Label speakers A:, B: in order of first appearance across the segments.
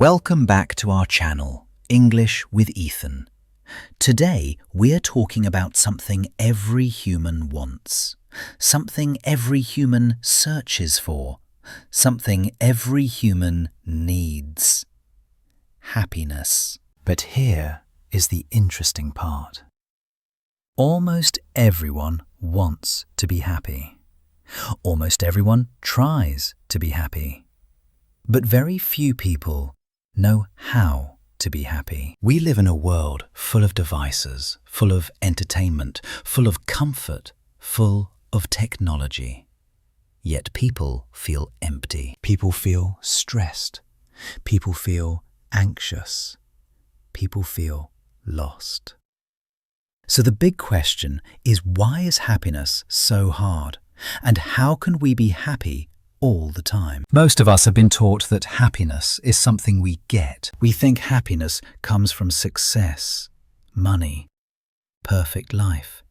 A: Welcome back to our channel, English with Ethan. Today we're talking about something every human wants, something every human searches for, something every human needs. Happiness. But here is the interesting part. Almost everyone wants to be happy. Almost everyone tries to be happy. But very few people know how to be happy. We live in a world full of devices, full of entertainment, full of comfort, full of technology. Yet people feel empty. People feel stressed. People feel anxious. People feel lost. So the big question is, why is happiness so hard? And how can we be happy all the time? Most of us have been taught that happiness is something we get. We think happiness comes from success, money, perfect life,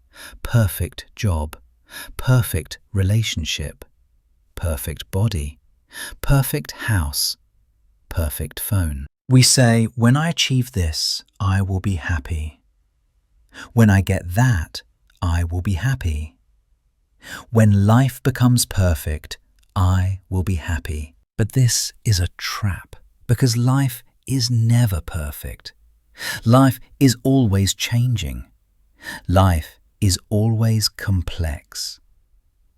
A: perfect job, perfect relationship, perfect body, perfect house, perfect phone. We say, when I achieve this, I will be happy. When I get that, I will be happy. When life becomes perfect, I will be happy. But this is a trap, because life is never perfect. Life is always changing. Life is always complex.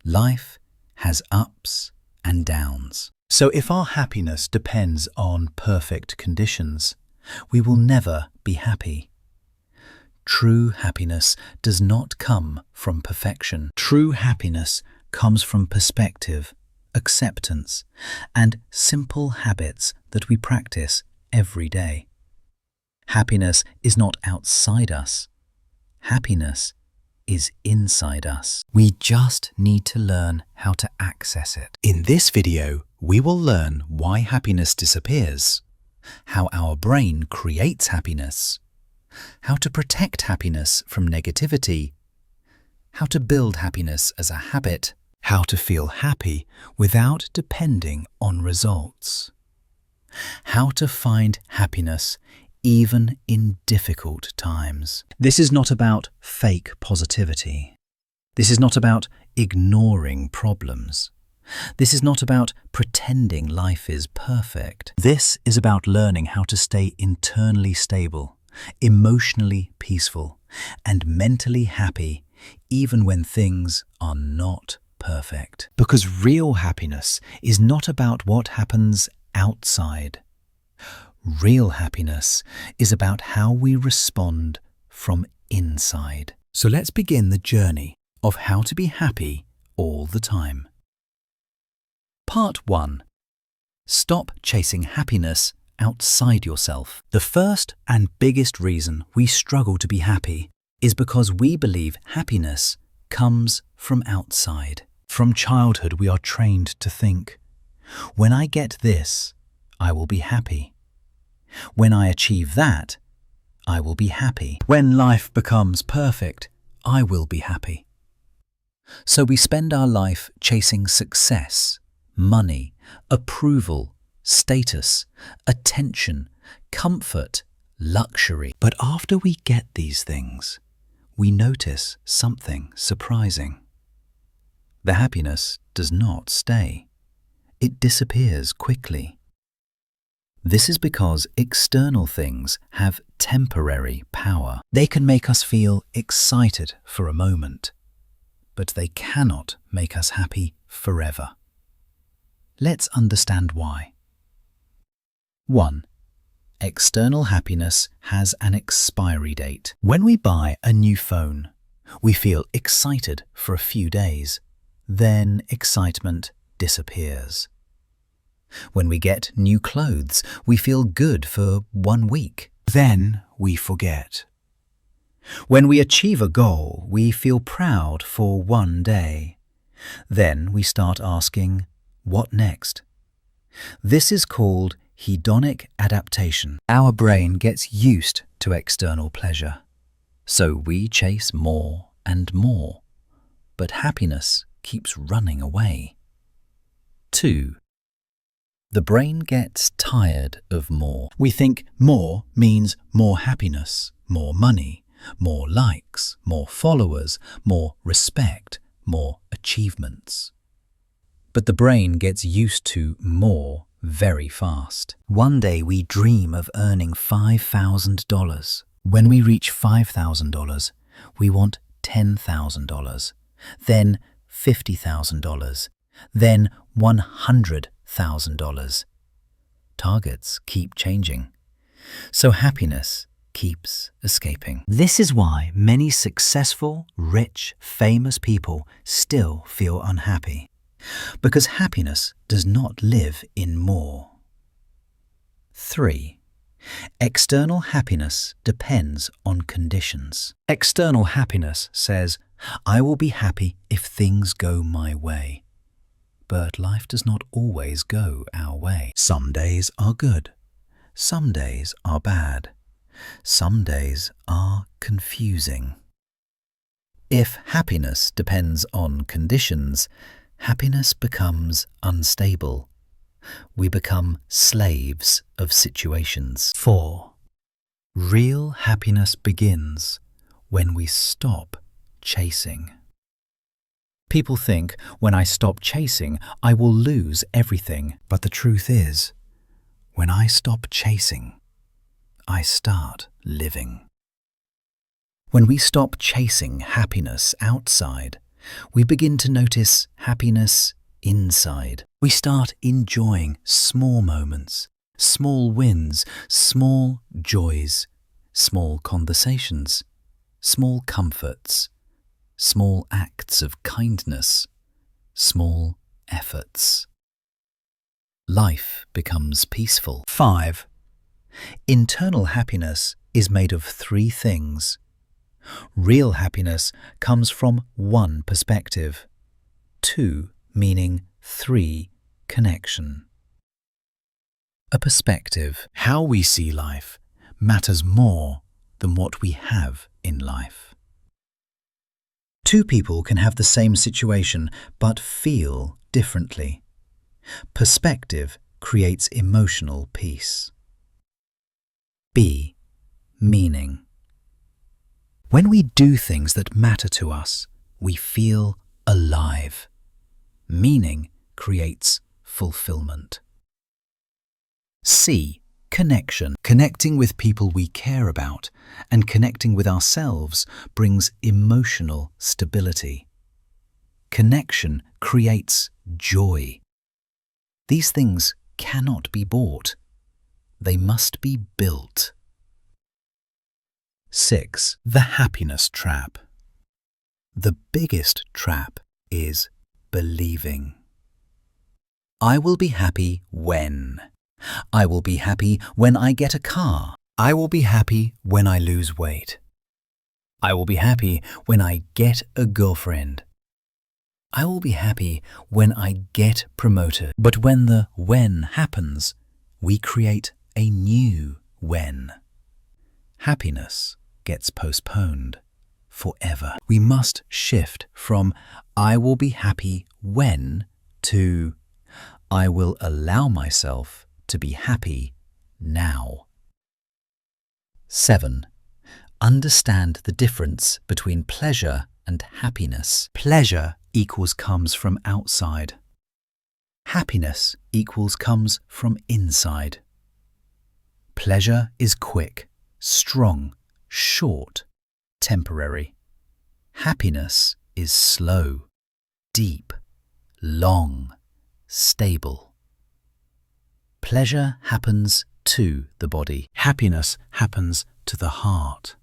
A: Life has ups and downs. So if our happiness depends on perfect conditions, we will never be happy. True happiness does not come from perfection. True happiness comes from perspective, acceptance, and simple habits that we practice every day. Happiness is not outside us. Happiness is inside us. We just need to learn how to access it. In this video, we will learn why happiness disappears, how our brain creates happiness, how to protect happiness from negativity, how to build happiness as a habit, how to feel happy without depending on results, how to find happiness even in difficult times. This is not about fake positivity. This is not about ignoring problems. This is not about pretending life is perfect. This is about learning how to stay internally stable, emotionally peaceful, and mentally happy even when things are not perfect. Because real happiness is not about what happens outside. Real happiness is about how we respond from inside. So let's begin the journey of how to be happy all the time. Part 1. Stop chasing happiness outside yourself. The first and biggest reason we struggle to be happy is because we believe happiness comes from outside. From childhood, we are trained to think, when I get this, I will be happy. When I achieve that, I will be happy. When life becomes perfect, I will be happy. So we spend our life chasing success, money, approval, status, attention, comfort, luxury. But after we get these things, we notice something surprising. The happiness does not stay. It disappears quickly. This is because external things have temporary power. They can make us feel excited for a moment, but they cannot make us happy forever. Let's understand why. 1. External happiness has an expiry date. When we buy a new phone, we feel excited for a few days. Then excitement disappears. When we get new clothes, we feel good for 1 week. Then we forget. When we achieve a goal, we feel proud for 1 day. Then we start asking, what next? This is called hedonic adaptation. Our brain gets used to external pleasure, so we chase more and more. But happiness keeps running away. 2. The brain gets tired of more. We think more means more happiness, more money, more likes, more followers, more respect, more achievements. But the brain gets used to more very fast. One day we dream of earning $5,000. When we reach $5,000, we want $10,000, then $50,000, then $100,000. Targets keep changing, so happiness keeps escaping. This is why many successful, rich, famous people still feel unhappy, because happiness does not live in more. 3. External happiness depends on conditions. External happiness says, I will be happy if things go my way. But life does not always go our way. Some days are good. Some days are bad. Some days are confusing. If happiness depends on conditions, happiness becomes unstable. We become slaves of situations. 4. Real happiness begins when we stop chasing. People think, when I stop chasing, I will lose everything. But the truth is, when I stop chasing, I start living. When we stop chasing happiness outside, we begin to notice happiness inside. We start enjoying small moments, small wins, small joys, small conversations, small comforts, small acts of kindness, small efforts. Life becomes peaceful. 5. Internal happiness is made of 3 things. Real happiness comes from 1 perspective. 2, meaning 3, connection. A perspective, how we see life, matters more than what we have in life. 2 people can have the same situation but feel differently. Perspective creates emotional peace. B. Meaning. When we do things that matter to us, we feel alive. Meaning creates fulfillment. C. Connection. Connecting with people we care about and connecting with ourselves brings emotional stability. Connection creates joy. These things cannot be bought. They must be built. 6. The happiness trap. The biggest trap is believing. I will be happy when. I will be happy when I get a car. I will be happy when I lose weight. I will be happy when I get a girlfriend. I will be happy when I get promoted. But when the when happens, we create a new when. Happiness gets postponed forever. We must shift from I will be happy when to I will allow myself to be happy now. 7. Understand the difference between pleasure and happiness. Pleasure equals comes from outside. Happiness equals comes from inside. Pleasure is quick, strong, short, temporary. Happiness is slow, deep, long, stable. Pleasure happens to the body. Happiness happens to the heart.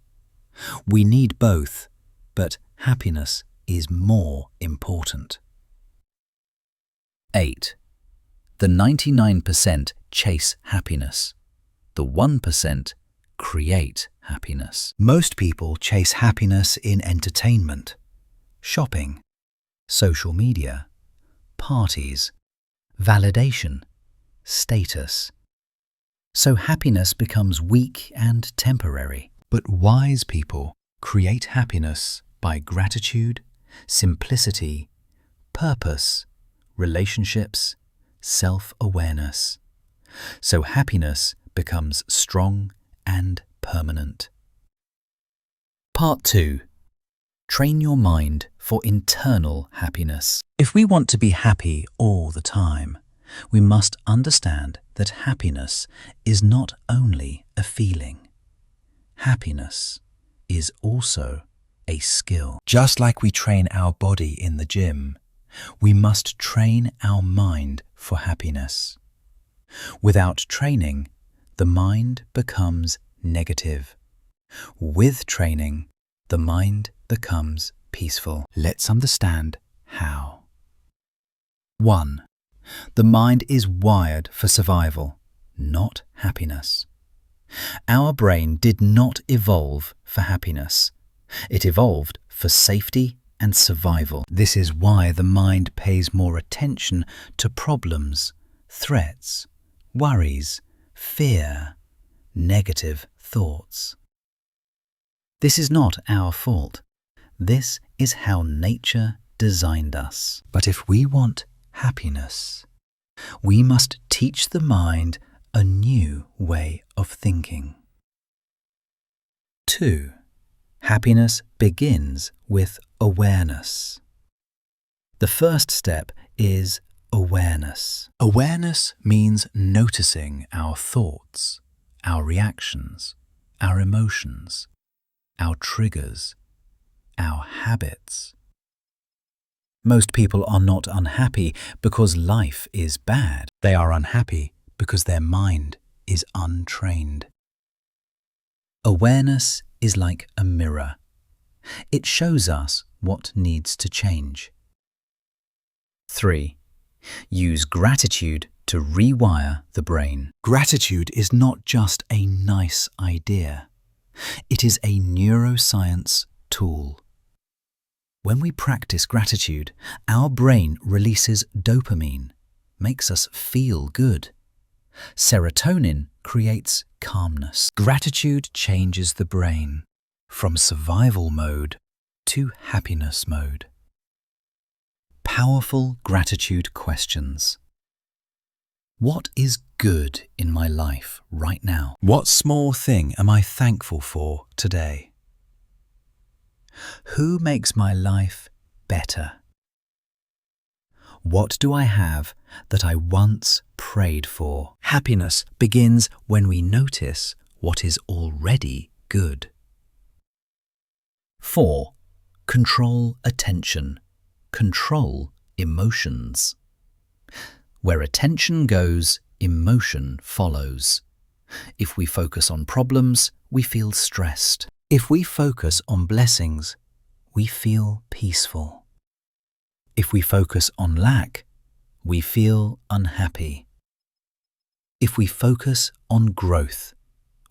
A: We need both, but happiness is more important. 8. The 99% chase happiness. The 1% create happiness. Most people chase happiness in entertainment, shopping, social media, parties, validation, status. So happiness becomes weak and temporary. But wise people create happiness by gratitude, simplicity, purpose, relationships, self-awareness. So happiness becomes strong and permanent. Part 2. Train your mind for internal happiness. If we want to be happy all the time, we must understand that happiness is not only a feeling. Happiness is also a skill. Just like we train our body in the gym, we must train our mind for happiness. Without training, the mind becomes negative. With training, the mind becomes peaceful. Let's understand how. 1. The mind is wired for survival, not happiness. Our brain did not evolve for happiness. It evolved for safety and survival. This is why the mind pays more attention to problems, threats, worries, fear, negative thoughts. This is not our fault. This is how nature designed us. But if we want happiness, we must teach the mind a new way of thinking. 2. Happiness begins with awareness. The first step is awareness. Awareness means noticing our thoughts, our reactions, our emotions, our triggers, our habits. Most people are not unhappy because life is bad. They are unhappy because their mind is untrained. Awareness is like a mirror. It shows us what needs to change. 3. Use gratitude to rewire the brain. Gratitude is not just a nice idea. It is a neuroscience tool. When we practice gratitude, our brain releases dopamine, makes us feel good. Serotonin creates calmness. Gratitude changes the brain from survival mode to happiness mode. Powerful gratitude questions. What is good in my life right now? What small thing am I thankful for today? Who makes my life better? What do I have that I once prayed for? Happiness begins when we notice what is already good. 4. Control attention. Control emotions. Where attention goes, emotion follows. If we focus on problems, we feel stressed. If we focus on blessings, we feel peaceful. If we focus on lack, we feel unhappy. If we focus on growth,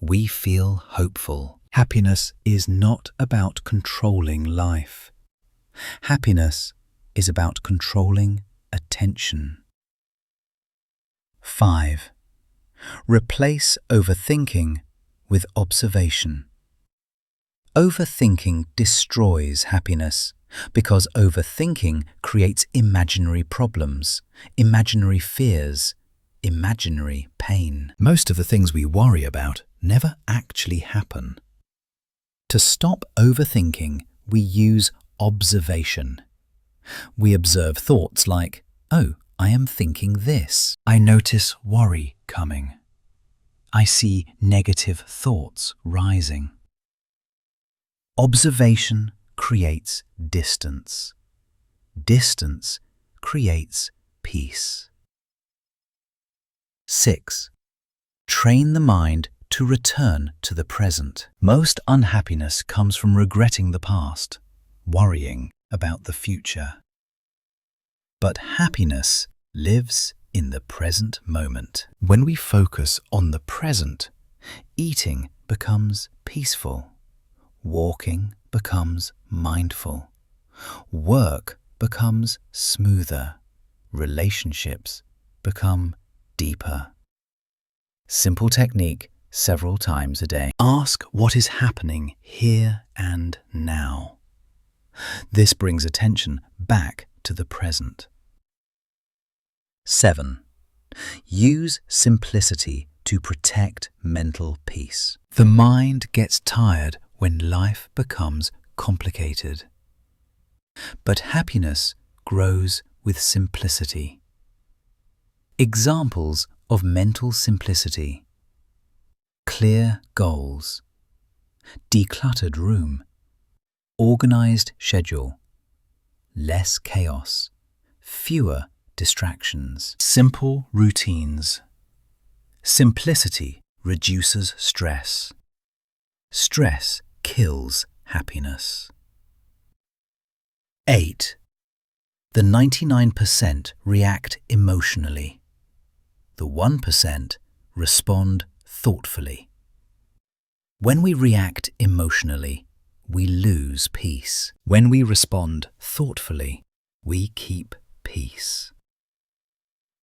A: we feel hopeful. Happiness is not about controlling life. Happiness is about controlling attention. 5. Replace overthinking with observation. Overthinking destroys happiness because overthinking creates imaginary problems, imaginary fears, imaginary pain. Most of the things we worry about never actually happen. To stop overthinking, we use observation. We observe thoughts like, oh, I am thinking this. I notice worry coming. I see negative thoughts rising. Observation creates distance. Distance creates peace. 6. Train the mind to return to the present. Most unhappiness comes from regretting the past, worrying about the future. But happiness lives in the present moment. When we focus on the present, eating becomes peaceful. Walking becomes mindful. Work becomes smoother. Relationships become deeper. Simple technique several times a day. Ask what is happening here and now. This brings attention back to the present. 7. Use simplicity to protect mental peace. The mind gets tired when life becomes complicated. But happiness grows with simplicity. Examples of mental simplicity: clear goals, decluttered room, organized schedule, less chaos, fewer distractions, simple routines. Simplicity reduces stress. Stress kills happiness. 8. The 99% react emotionally. The 1% respond thoughtfully. When we react emotionally, we lose peace. When we respond thoughtfully, we keep peace.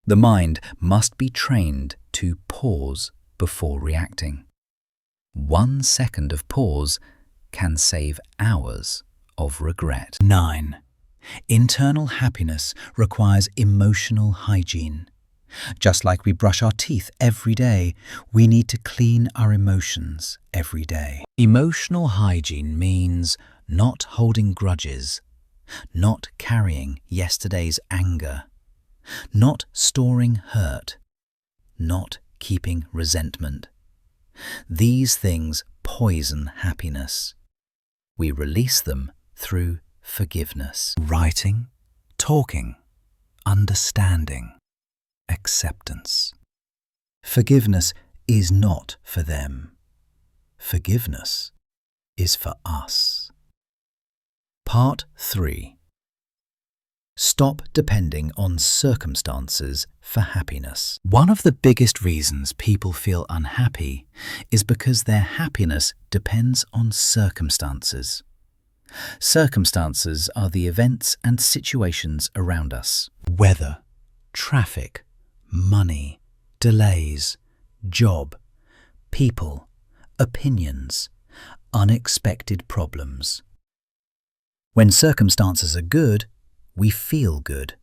A: The mind must be trained to pause before reacting. 1 second of pause can save hours of regret. 9. Internal happiness requires emotional hygiene. Just like we brush our teeth every day, we need to clean our emotions every day. Emotional hygiene means not holding grudges, not carrying yesterday's anger, not storing hurt, not keeping resentment. These things poison happiness. We release them through forgiveness. Writing, talking, understanding, acceptance. Forgiveness is not for them. Forgiveness is for us. Part 3. Stop depending on circumstances for happiness. One of the biggest reasons people feel unhappy is because their happiness depends on circumstances. Circumstances are the events and situations around us. Weather, traffic, money, delays, job, people, opinions, unexpected problems. When circumstances are good, we feel good.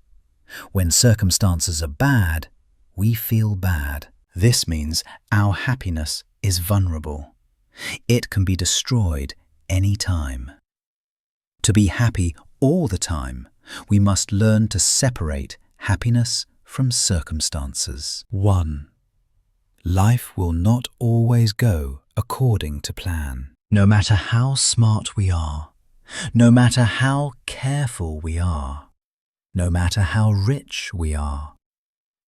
A: When circumstances are bad, we feel bad. This means our happiness is vulnerable. It can be destroyed any time. To be happy all the time, we must learn to separate happiness from circumstances. 1. Life will not always go according to plan. No matter how smart we are, no matter how careful we are, no matter how rich we are,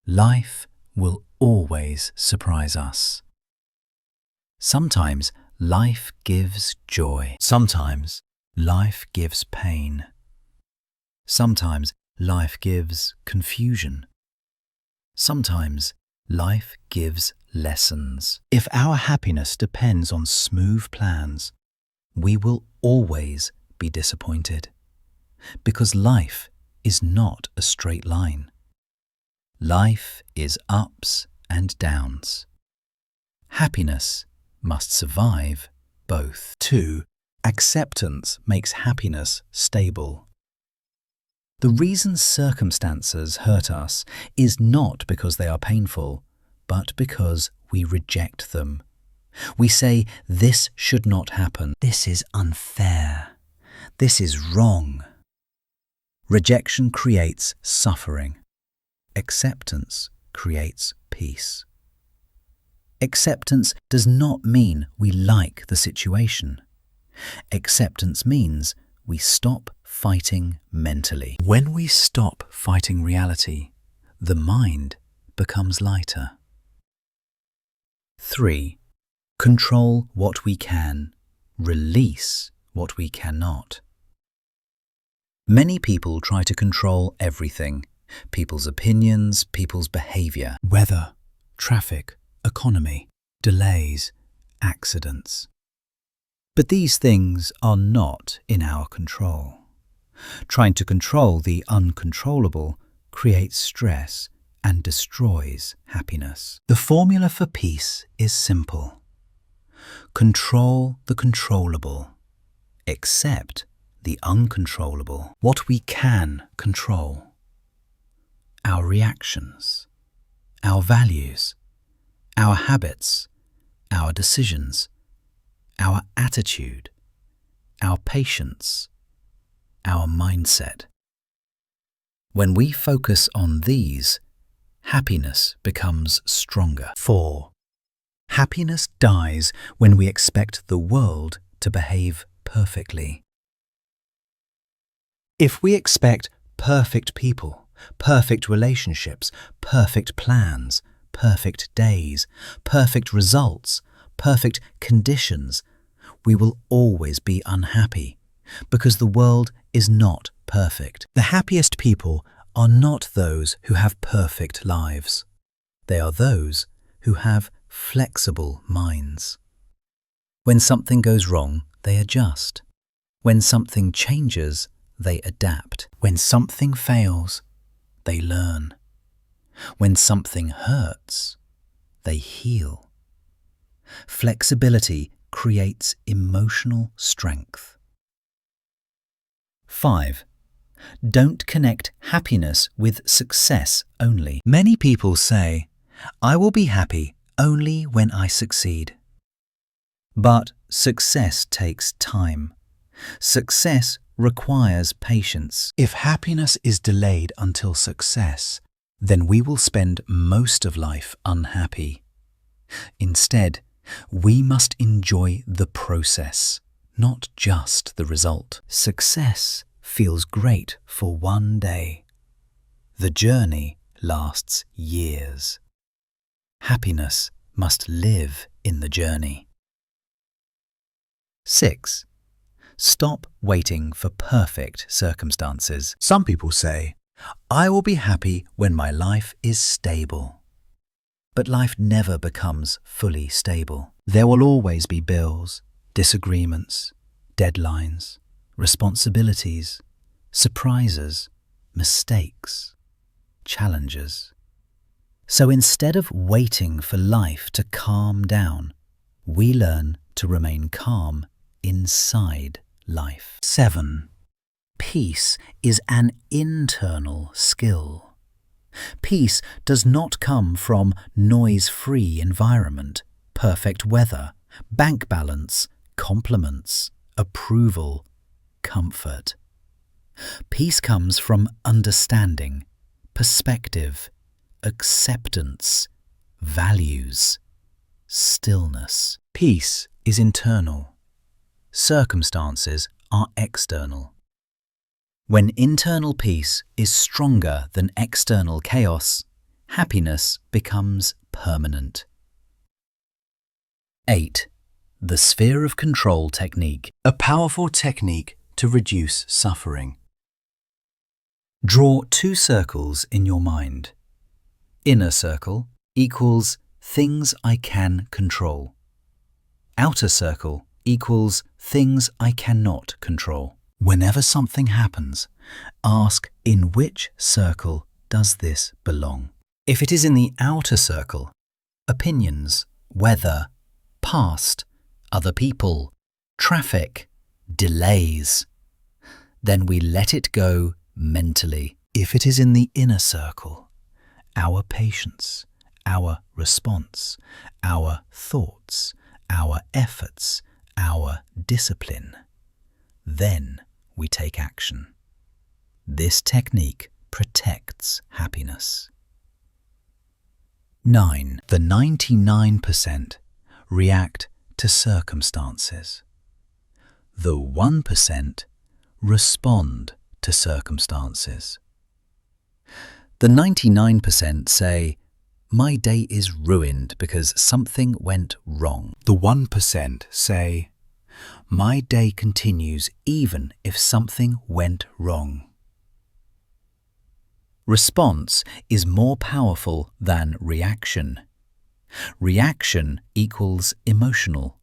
A: life will always surprise us. Sometimes life gives joy. Sometimes life gives pain. Sometimes life gives confusion. Sometimes life gives lessons. If our happiness depends on smooth plans, we will always be disappointed, because life is not a straight line. Life is ups and downs. Happiness must survive both. 2. Acceptance makes happiness stable. The reason circumstances hurt us is not because they are painful, but because we reject them. We say, this should not happen. This is unfair. This is wrong. Rejection creates suffering. Acceptance creates peace. Acceptance does not mean we like the situation. Acceptance means we stop fighting mentally. When we stop fighting reality, the mind becomes lighter. 3. Control what we can, release what we cannot. Many people try to control everything: people's opinions, people's behavior, weather, traffic, economy, delays, accidents. But these things are not in our control. Trying to control the uncontrollable creates stress and destroys happiness. The formula for peace is simple. Control the controllable. Accept the uncontrollable. What we can control: our reactions, our values, our habits, our decisions, our attitude, our patience, our mindset. When we focus on these, happiness becomes stronger. 4. Happiness dies when we expect the world to behave perfectly. If we expect perfect people, perfect relationships, perfect plans, perfect days, perfect results, perfect conditions, we will always be unhappy because the world is not perfect. The happiest people are not those who have perfect lives. They are those who have flexible minds. When something goes wrong, they adjust. When something changes, they adapt. When something fails, they learn. When something hurts, they heal. Flexibility creates emotional strength. 5. Don't connect happiness with success only. Many people say, "I will be happy only when I succeed." But success takes time. Success requires patience. If happiness is delayed until success, then we will spend most of life unhappy. Instead, we must enjoy the process, not just the result. Success feels great for one day. The journey lasts years. Happiness must live in the journey. 6. Stop waiting for perfect circumstances. Some people say, "I will be happy when my life is stable." But life never becomes fully stable. There will always be bills, disagreements, deadlines, responsibilities, surprises, mistakes, challenges. So instead of waiting for life to calm down, we learn to remain calm inside life. 7. Peace is an internal skill. Peace does not come from noise-free environment, perfect weather, bank balance, compliments, approval, comfort. Peace comes from understanding, perspective, acceptance, values, stillness. Peace is internal. Circumstances are external. When internal peace is stronger than external chaos, happiness becomes permanent. 8. The sphere of control technique, a powerful technique to reduce suffering. Draw 2 circles in your mind. Inner circle equals things I can control. Outer circle equals things I cannot control. Whenever something happens, ask in which circle does this belong. If it is in the outer circle, opinions, weather, past, other people, traffic, delays, then we let it go mentally. If it is in the inner circle, our patience, our response, our thoughts, our efforts, our discipline, then we take action. This technique protects happiness. 9. The 99% react to circumstances. The 1% respond to circumstances. The 99% say, "My day is ruined because something went wrong." The 1% say, "My day continues even if something went wrong." Response is more powerful than reaction. Reaction equals emotional.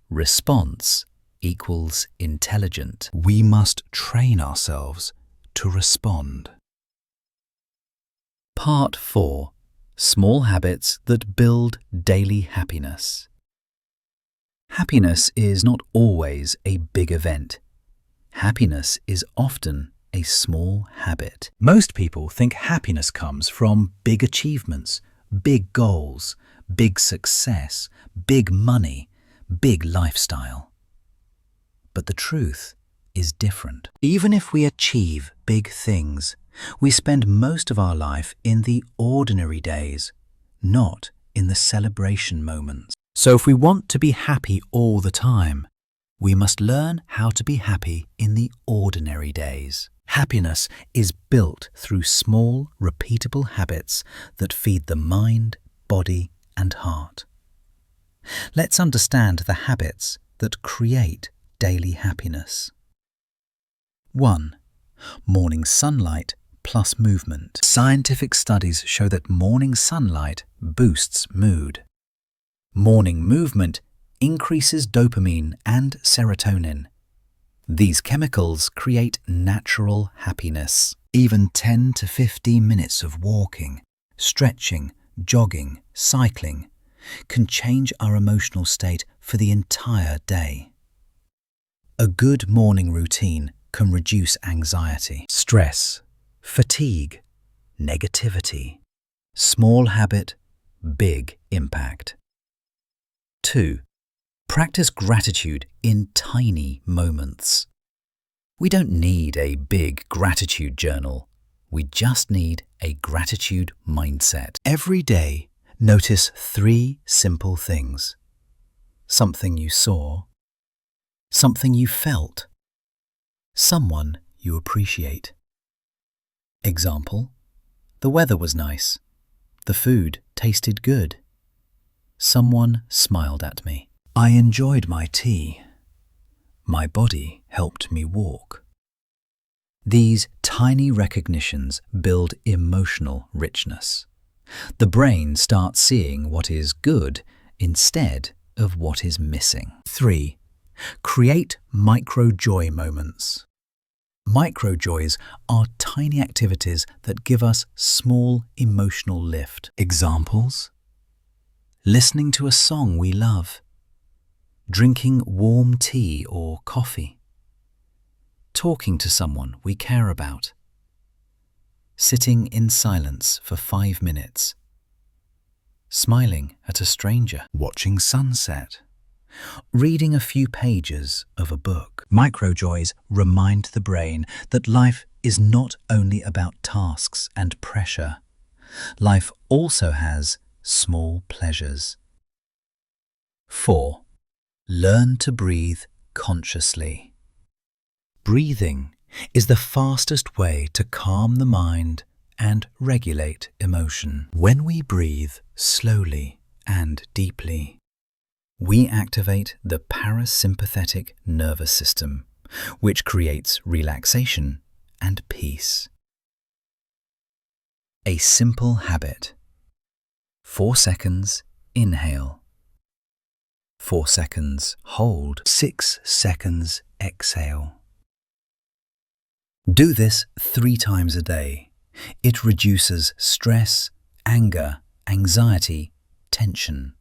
A: Response equals intelligent. We must train ourselves to respond. Part 4. Small habits that build daily happiness. Happiness is not always a big event. Happiness is often a small habit. Most people think happiness comes from big achievements, big goals, big success, big money, big lifestyle. But the truth is different. Even if we achieve big things, we spend most of our life in the ordinary days, not in the celebration moments. So if we want to be happy all the time, we must learn how to be happy in the ordinary days. Happiness is built through small, repeatable habits that feed the mind, body, and heart. Let's understand the habits that create daily happiness. 1. Morning sunlight plus movement. Scientific studies show that morning sunlight boosts mood. Morning movement increases dopamine and serotonin. These chemicals create natural happiness. Even 10 to 15 minutes of walking, stretching, jogging, cycling can change our emotional state for the entire day. A good morning routine can reduce anxiety, stress, fatigue, negativity. Small habit, big impact. 2. Practice gratitude in tiny moments. We don't need a big gratitude journal. We just need a gratitude mindset. Every day, notice 3 simple things. Something you saw, something you felt, someone you appreciate. Example: the weather was nice. The food tasted good. Someone smiled at me. I enjoyed my tea. My body helped me walk. These tiny recognitions build emotional richness. The brain starts seeing what is good instead of what is missing. 3. Create micro-joy moments. Micro-joys are tiny activities that give us small emotional lift. Examples: listening to a song we love, drinking warm tea or coffee, talking to someone we care about, sitting in silence for 5 minutes, smiling at a stranger, watching sunset, reading a few pages of a book. Microjoys remind the brain that life is not only about tasks and pressure. Life also has small pleasures. 4. Learn to breathe consciously. Breathing is the fastest way to calm the mind and regulate emotion. When we breathe slowly and deeply, we activate the parasympathetic nervous system, which creates relaxation and peace. A simple habit. 4 seconds, inhale. 4 seconds, hold. 6 seconds, exhale. Do this 3 times a day. It reduces stress, anger, anxiety, tension.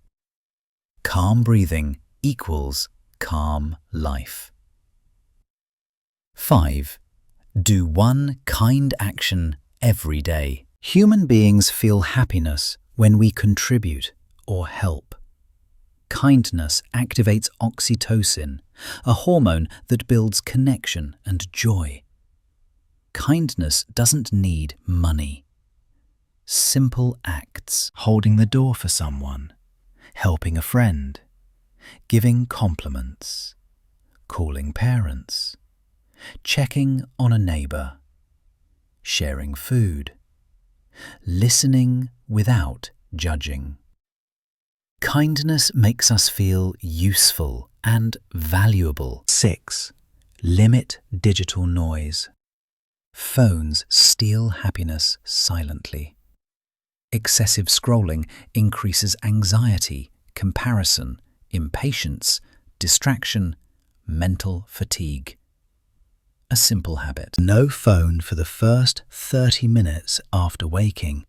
A: Calm breathing equals calm life. 5. Do 1 kind action every day. Human beings feel happiness when we contribute or help. Kindness activates oxytocin, a hormone that builds connection and joy. Kindness doesn't need money. Simple acts, holding the door for someone, helping a friend, giving compliments, calling parents, checking on a neighbor, sharing food, listening without judging. Kindness makes us feel useful and valuable. 6. Limit digital noise. Phones steal happiness silently. Excessive scrolling increases anxiety, comparison, impatience, distraction, mental fatigue. A simple habit. No phone for the first 30 minutes after waking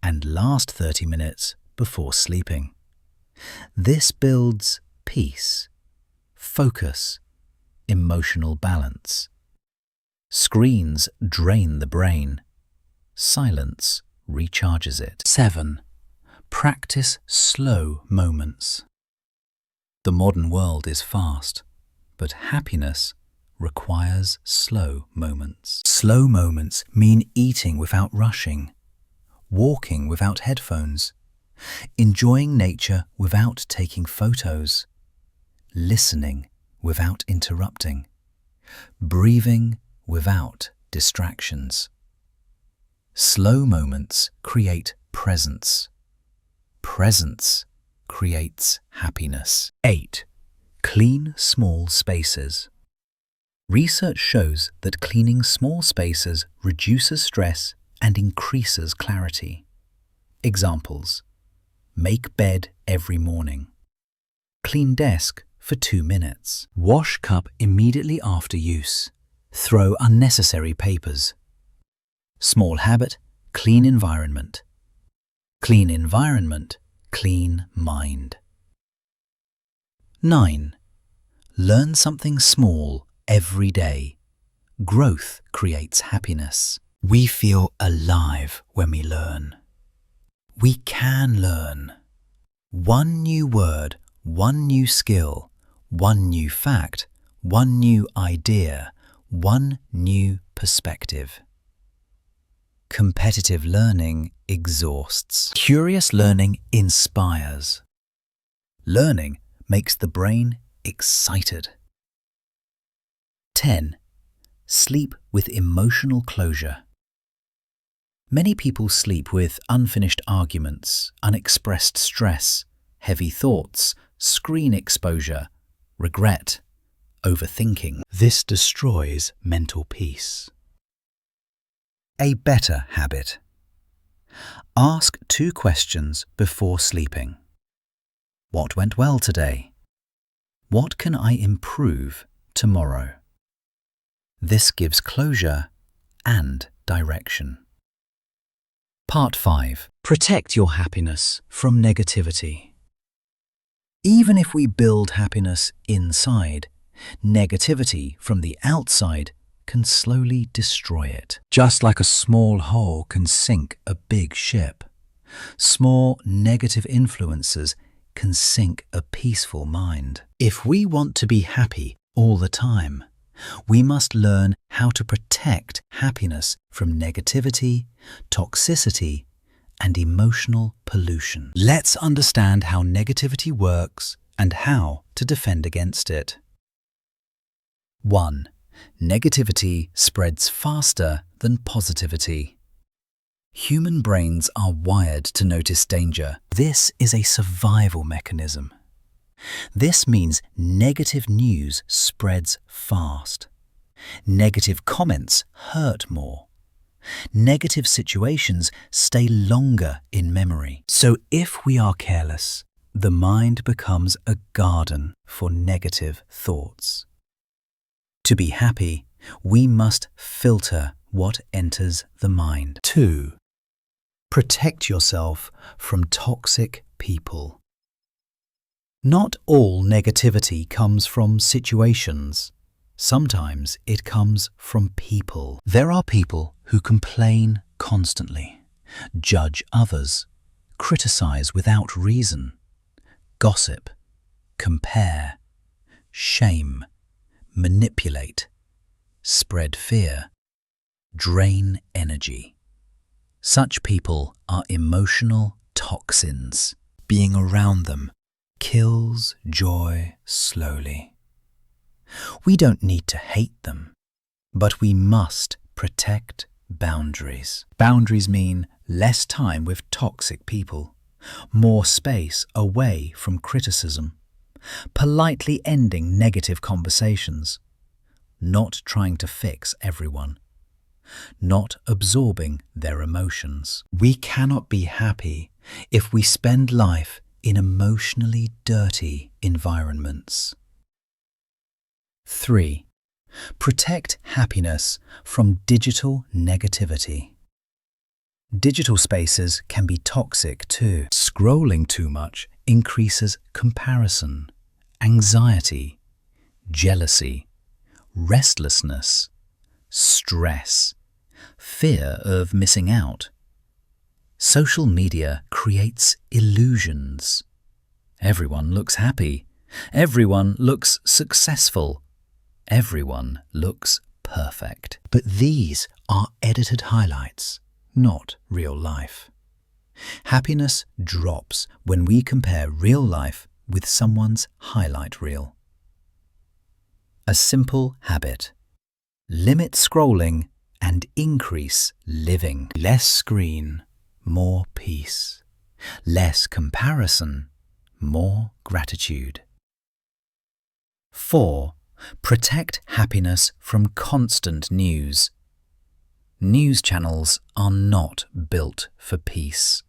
A: and last 30 minutes before sleeping. This builds peace, focus, emotional balance. Screens drain the brain. Silence recharges it. 7. Practice slow moments. The modern world is fast, but happiness requires slow moments. Slow moments mean eating without rushing, walking without headphones, enjoying nature without taking photos, listening without interrupting, breathing without distractions. Slow moments create presence. Presence creates happiness. 8. Clean small spaces. Research shows that cleaning small spaces reduces stress and increases clarity. Examples: make bed every morning. Clean desk for 2 minutes. Wash cup immediately after use. Throw unnecessary papers. Small habit, clean environment. Clean environment, clean mind. 9. Learn something small every day. Growth creates happiness. We feel alive when we learn. We can learn. One new word, one new skill, one new fact, one new idea, one new perspective. Competitive learning exhausts. Curious learning inspires. Learning makes the brain excited. 10. Sleep with emotional closure. Many people sleep with unfinished arguments, unexpressed stress, heavy thoughts, screen exposure, regret, overthinking. This destroys mental peace. A better habit. Ask 2 questions before sleeping. What went well today? What can I improve tomorrow? This gives closure and direction. Part 5. Protect your happiness from negativity. Even if we build happiness inside, negativity from the outside can slowly destroy it. Just like a small hole can sink a big ship, small negative influences can sink a peaceful mind. If we want to be happy all the time, we must learn how to protect happiness from negativity, toxicity, and emotional pollution. Let's understand how negativity works and how to defend against it. 1. Negativity spreads faster than positivity. Human brains are wired to notice danger. This is a survival mechanism. This means negative news spreads fast. Negative comments hurt more. Negative situations stay longer in memory. So if we are careless, the mind becomes a garden for negative thoughts. To be happy, we must filter what enters the mind. 2. Protect yourself from toxic people. Not all negativity comes from situations. Sometimes it comes from people. There are people who complain constantly, judge others, criticize without reason, gossip, compare, shame, manipulate, spread fear, drain energy. Such people are emotional toxins. Being around them kills joy slowly. We don't need to hate them, but we must protect boundaries. Boundaries mean less time with toxic people, more space away from criticism, politely ending negative conversations, not trying to fix everyone, not absorbing their emotions. We cannot be happy if we spend life in emotionally dirty environments. 3. Protect happiness from digital negativity. Digital spaces can be toxic too. Scrolling too much increases comparison, anxiety, jealousy, restlessness, stress, fear of missing out. Social media creates illusions. Everyone looks happy. Everyone looks successful. Everyone looks perfect. But these are edited highlights, not real life. Happiness drops when we compare real life with someone's highlight reel. A simple habit. Limit scrolling and increase living. Less screen, more peace. Less comparison, more gratitude. 4. Protect happiness from constant news. News channels are not built for peace.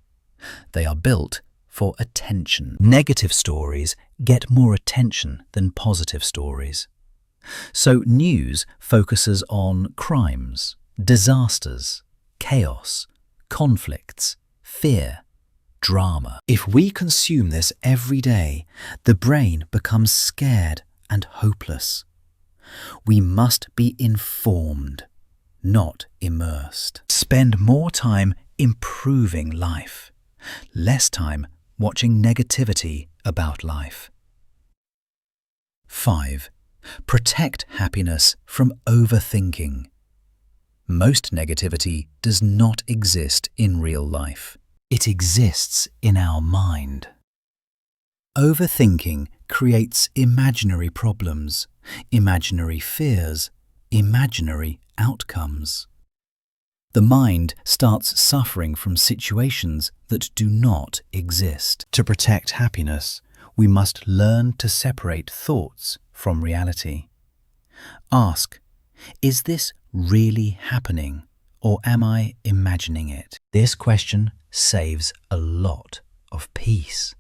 A: They are built for attention. Negative stories get more attention than positive stories. So news focuses on crimes, disasters, chaos, conflicts, fear, drama. If we consume this every day, the brain becomes scared and hopeless. We must be informed, not immersed. Spend more time improving life, less time watching negativity about life. 5. Protect happiness from overthinking. Most negativity does not exist in real life. It exists in our mind. Overthinking creates imaginary problems, imaginary fears, imaginary outcomes. The mind starts suffering from situations that do not exist. To protect happiness, we must learn to separate thoughts from reality. Ask, is this really happening, or am I imagining it? This question saves a lot of peace.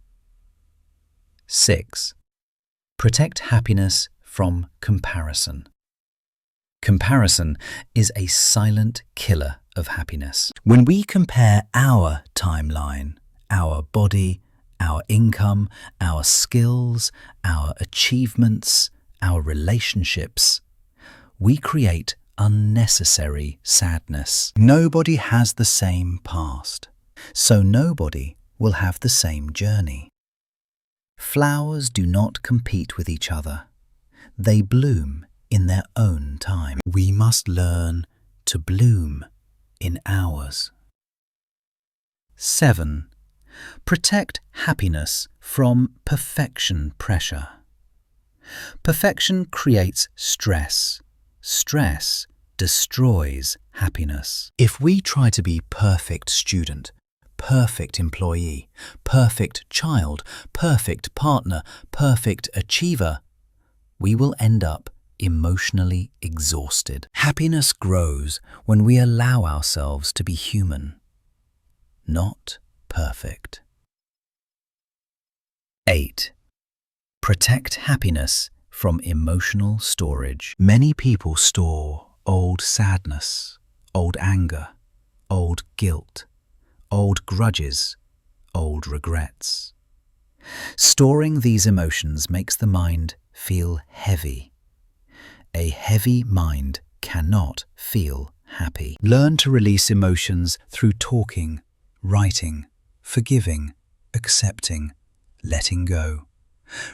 A: 6. Protect happiness from comparison. Comparison is a silent killer of happiness. When we compare our timeline, our body, our income, our skills, our achievements, our relationships, we create unnecessary sadness. Nobody has the same past, so nobody will have the same journey. Flowers do not compete with each other. They bloom in their own time. We must learn to bloom in ours. 7. Protect happiness from perfection pressure. Perfection creates stress. Stress destroys happiness. If we try to be perfect student, perfect employee, perfect child, perfect partner, perfect achiever, we will end up emotionally exhausted. Happiness grows when we allow ourselves to be human, not perfect. 8. Protect happiness from emotional storage. Many people store old sadness, old anger, old guilt, old grudges, old regrets. Storing these emotions makes the mind feel heavy. A heavy mind cannot feel happy. Learn to release emotions through talking, writing, forgiving, accepting, letting go.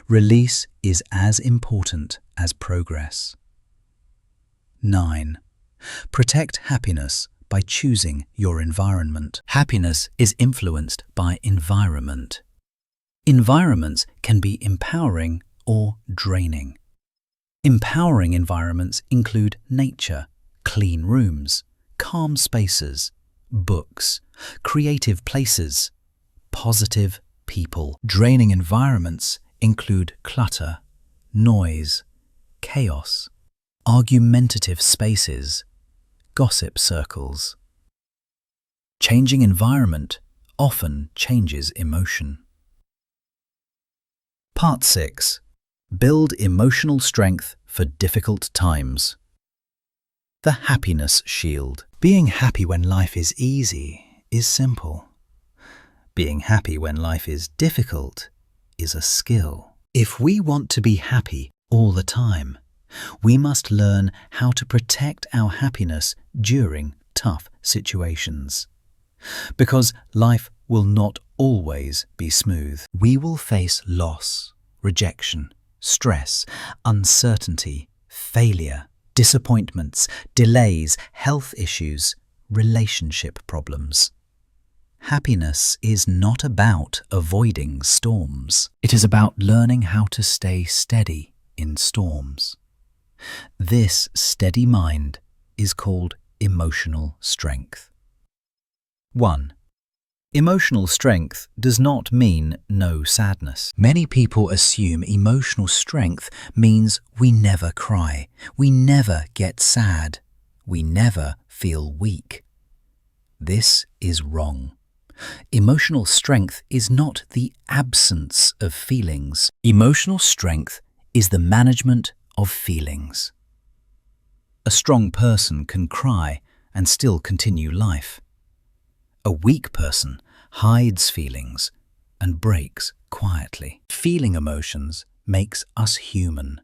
A: Release is as important as progress. 9. Protect happiness by choosing your environment. Happiness is influenced by environment. Environments can be empowering or draining. Empowering environments include nature, clean rooms, calm spaces, books, creative places, positive people. Draining environments include clutter, noise, chaos, argumentative spaces, gossip circles. Changing environment often changes emotion. Part 6. Build emotional strength for difficult times. The happiness shield. Being happy when life is easy is simple. Being happy when life is difficult is a skill. If we want to be happy all the time, we must learn how to protect our happiness during tough situations. Because life will not always be smooth. We will face loss, rejection, stress, uncertainty, failure, disappointments, delays, health issues, relationship problems. Happiness is not about avoiding storms. It is about learning how to stay steady in storms. This steady mind is called emotional strength. 1. Emotional strength does not mean no sadness. Many people assume emotional strength means we never cry, we never get sad, we never feel weak. This is wrong. Emotional strength is not the absence of feelings. Emotional strength is the management of feelings. A strong person can cry and still continue life. A weak person hides feelings and breaks quietly. Feeling emotions makes us human.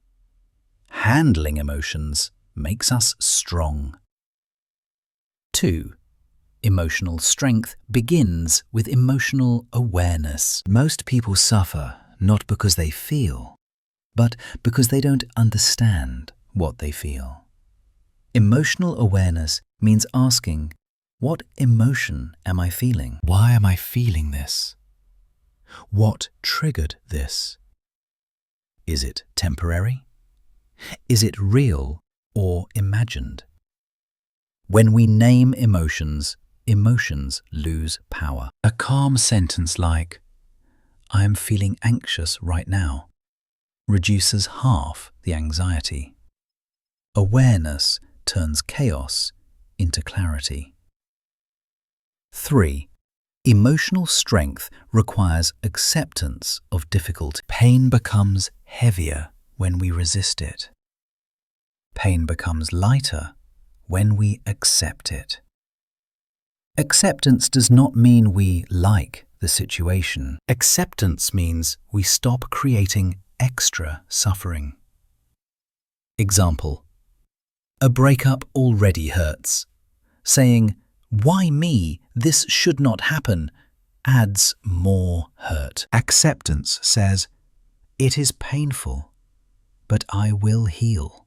A: Handling emotions makes us strong. 2. Emotional strength begins with emotional awareness. Most people suffer not because they feel, but because they don't understand what they feel. Emotional awareness means asking, what emotion am I feeling? Why am I feeling this? What triggered this? Is it temporary? Is it real or imagined? When we name emotions, emotions lose power. A calm sentence like, I am feeling anxious right now, reduces half the anxiety. Awareness turns chaos into clarity. 3. Emotional strength requires acceptance of difficulty. Pain becomes heavier when we resist it. Pain becomes lighter when we accept it. Acceptance does not mean we like the situation. Acceptance means we stop creating extra suffering. Example: a breakup already hurts. Saying, "Why me? This should not happen," adds more hurt. Acceptance says, "It is painful, but I will heal."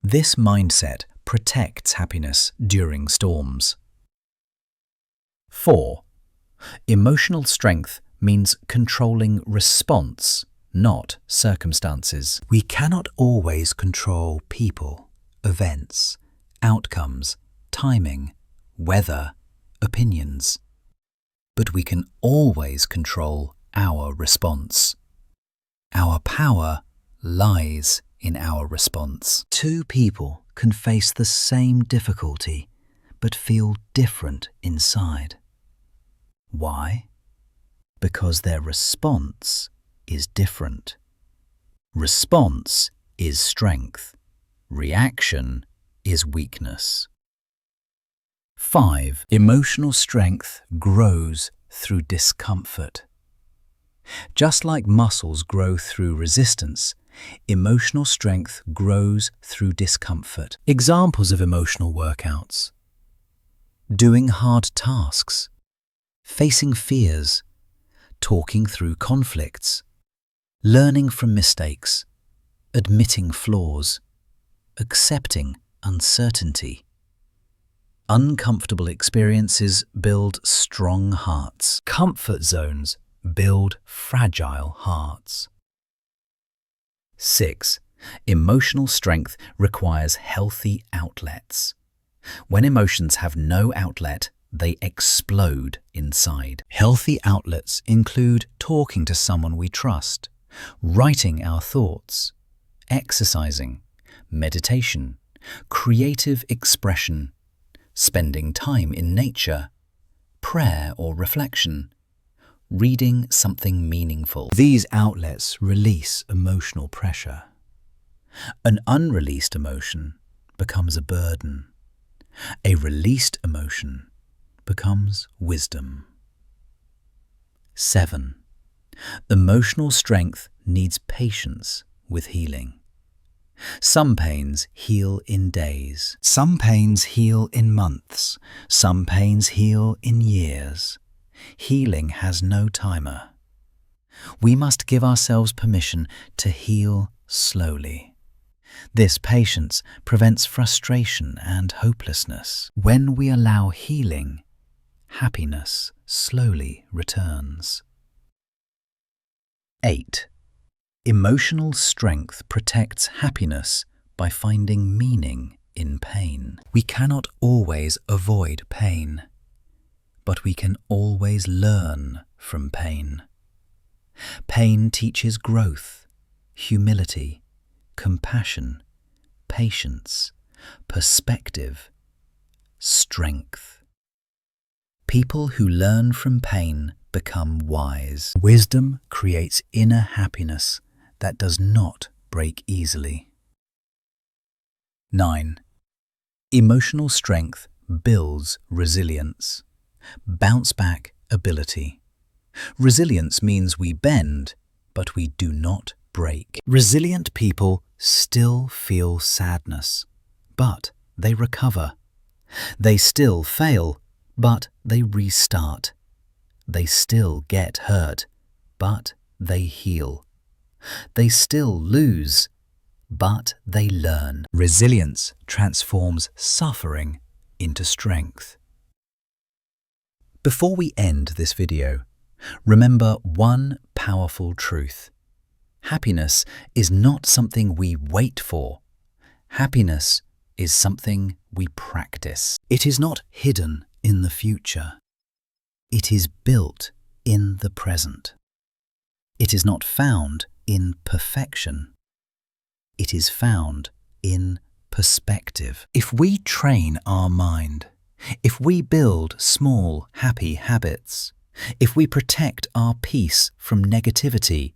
A: This mindset protects happiness during storms. 4. Emotional strength means controlling response, not circumstances. We cannot always control people, events, outcomes, timing, weather, opinions. But we can always control our response. Our power lies in our response. Two people can face the same difficulty but feel different inside. Why? Because their response is different. Response is strength. Reaction is weakness. 5. Emotional strength grows through discomfort. Just like muscles grow through resistance, emotional strength grows through discomfort. Examples of emotional workouts: doing hard tasks, facing fears, talking through conflicts, learning from mistakes, admitting flaws, accepting uncertainty. Uncomfortable experiences build strong hearts. Comfort zones build fragile hearts. 6. Emotional strength requires healthy outlets. When emotions have no outlet, they explode inside. Healthy outlets include talking to someone we trust, writing our thoughts, exercising, meditation, creative expression, spending time in nature, prayer or reflection, reading something meaningful. These outlets release emotional pressure. An unreleased emotion becomes a burden. A released emotion becomes wisdom. 7. Emotional strength needs patience with healing. Some pains heal in days. Some pains heal in months. Some pains heal in years. Healing has no timer. We must give ourselves permission to heal slowly. This patience prevents frustration and hopelessness. When we allow healing, happiness slowly returns. 8. Emotional strength protects happiness by finding meaning in pain. We cannot always avoid pain, but we can always learn from pain. Pain teaches growth, humility, compassion, patience, perspective, strength. People who learn from pain become wise. Wisdom creates inner happiness that does not break easily. 9. Emotional strength builds resilience. Bounce back ability. Resilience means we bend, but we do not break. Resilient people still feel sadness, but they recover. They still fail, but they restart. They still get hurt, but they heal. They still lose, but they learn. Resilience transforms suffering into strength. Before we end this video, remember one powerful truth. Happiness is not something we wait for. Happiness is something we practice. It is not hidden in the future. It is built in the present. It is not found in perfection. It is found in perspective. If we train our mind, if we build small, happy habits, if we protect our peace from negativity,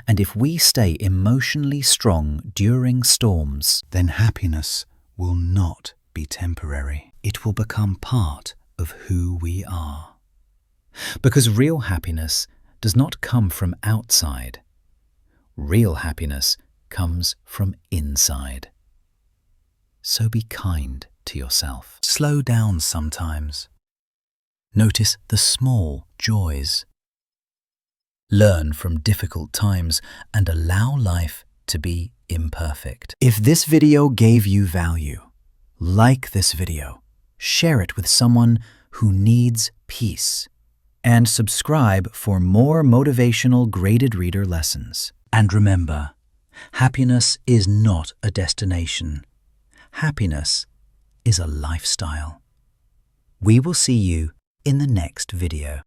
A: and if we stay emotionally strong during storms, then happiness will not be temporary. It will become part of who we are. Because real happiness does not come from outside. Real happiness comes from inside. So be kind to yourself. Slow down sometimes. Notice the small joys. Learn from difficult times and allow life to be imperfect. If this video gave you value, like this video, share it with someone who needs peace, and subscribe for more motivational graded reader lessons. And remember, happiness is not a destination. Happiness is a lifestyle. We will see you in the next video.